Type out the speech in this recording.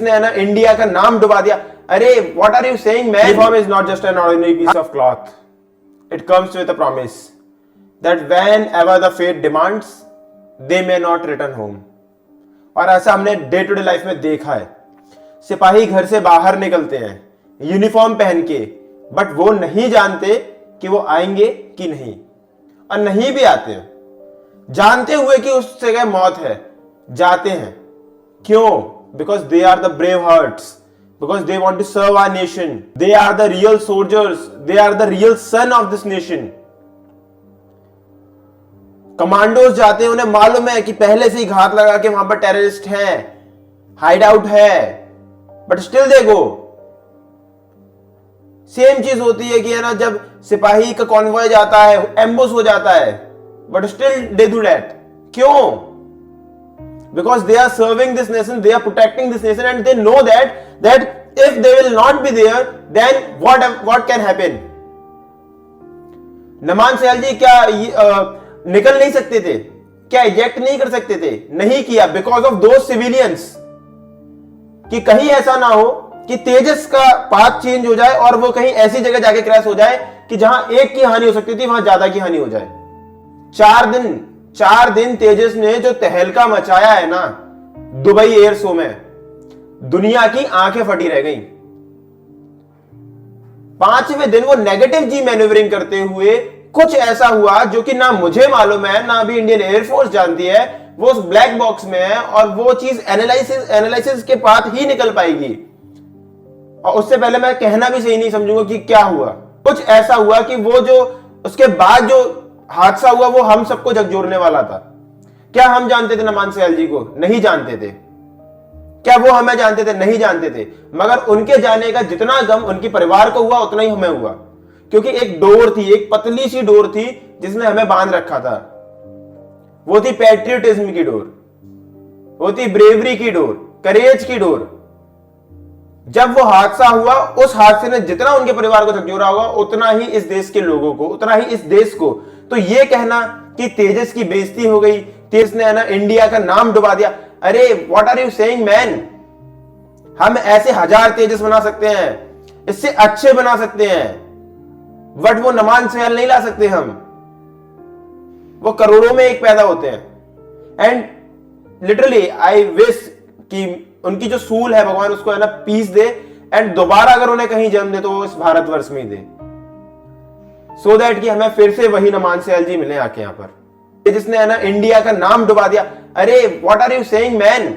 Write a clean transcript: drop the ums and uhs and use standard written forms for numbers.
जिसने है ना इंडिया का नाम डुबा दिया। अरे what are you saying man? Uniform is not just an ordinary piece of cloth, it comes with a promise that whenever the fate demands they may not return home. और ऐसा हमने day to day life में देखा है। सिपाही घर से बाहर निकलते हैं यूनिफॉर्म पहन के, बट वो नहीं जानते कि वो आएंगे कि नहीं, और नहीं भी आते हैं जानते हुए कि उस जगह मौत है, जाते हैं। क्यों? Because they are the brave hearts, because they want to serve our nation, they are the real soldiers, they are the real son of this nation. Commandos जाते हैं, उन्हें मालूम है कि पहले से ही घात लगा के वहां पर टेररिस्ट हैं, हाइड आउट है, but still they go. Same चीज होती है कि है ना, जब सिपाही का कॉन्वॉय जाता है, एम्बुश हो जाता है, but still they do that. क्यों? Because they are serving this nation, they are protecting this nation, and they know that if they will not be there then what can happen. Naman Sahal ji क्या निकल नहीं सकते थे? क्या इजेक्ट नहीं कर सकते थे? नहीं किया, बिकॉज ऑफ दो सिविलियंस। कि कहीं ऐसा ना हो कि तेजस का पाथ चेंज हो जाए और वो कहीं ऐसी जगह जाके क्रैश हो जाए कि जहां एक की हानि हो सकती थी वहां ज्यादा की हानि हो जाए। 4 दिन तेजस ने जो तहलका मचाया है ना दुबई एयर शो में, दुनिया की आंखें फटी रह गई। 5वें दिन वो नेगेटिव जी मैन्यूवरिंग करते हुए कुछ ऐसा हुआ जो कि ना मुझे मालूम है, ना भी इंडियन एयरफोर्स जानती है। वो उस ब्लैक बॉक्स में है और वो चीज एनालिसिस के बाद ही निकल पाएगी। और उससे पहले मैं कहना भी सही नहीं समझूंगा कि क्या हुआ। कुछ ऐसा हुआ कि वो जो उसके बाद जो हादसा हुआ वो हम सबको झकझोरने वाला था। क्या हम जानते थे नमान सहल जी को? नहीं जानते थे। क्या वो हमें जानते थे? नहीं जानते थे। मगर उनके जाने का जितना गम उनके परिवार को हुआ उतना ही हमें हुआ, क्योंकि एक डोर थी, एक पतली सी डोर थी जिसने हमें बांध रखा था। वो थी पैट्रियटिज्म की डोर, वो थी ब्रेवरी की डोर, करेज की डोर। जब वो हादसा हुआ, उस हादसे ने जितना उनके परिवार को झकझोरा होगा उतना ही इस देश के लोगों को, उतना ही इस देश को। तो ये कहना कि तेजस की बेइज्जती हो गई, तेजस ने ना इंडिया का नाम डुबा दिया, अरे what are you saying man? हम ऐसे 1000 तेजस बना सकते हैं, इससे अच्छे बना सकते हैं, बट वो नमान सहल नहीं ला सकते। हम वो करोड़ों में एक पैदा होते हैं। एंड लिटरली आई विश कि उनकी जो सूल है भगवान उसको है ना पीस दे, एंड दोबारा अगर उन्हें कहीं जन्म दे तो वो इस भारतवर्ष में ही दे, सो दैट कि हमें फिर से वही नमान सहल जी मिले आके यहां पर, जिसने है ना इंडिया का नाम डुबा दिया। अरे what are you saying man?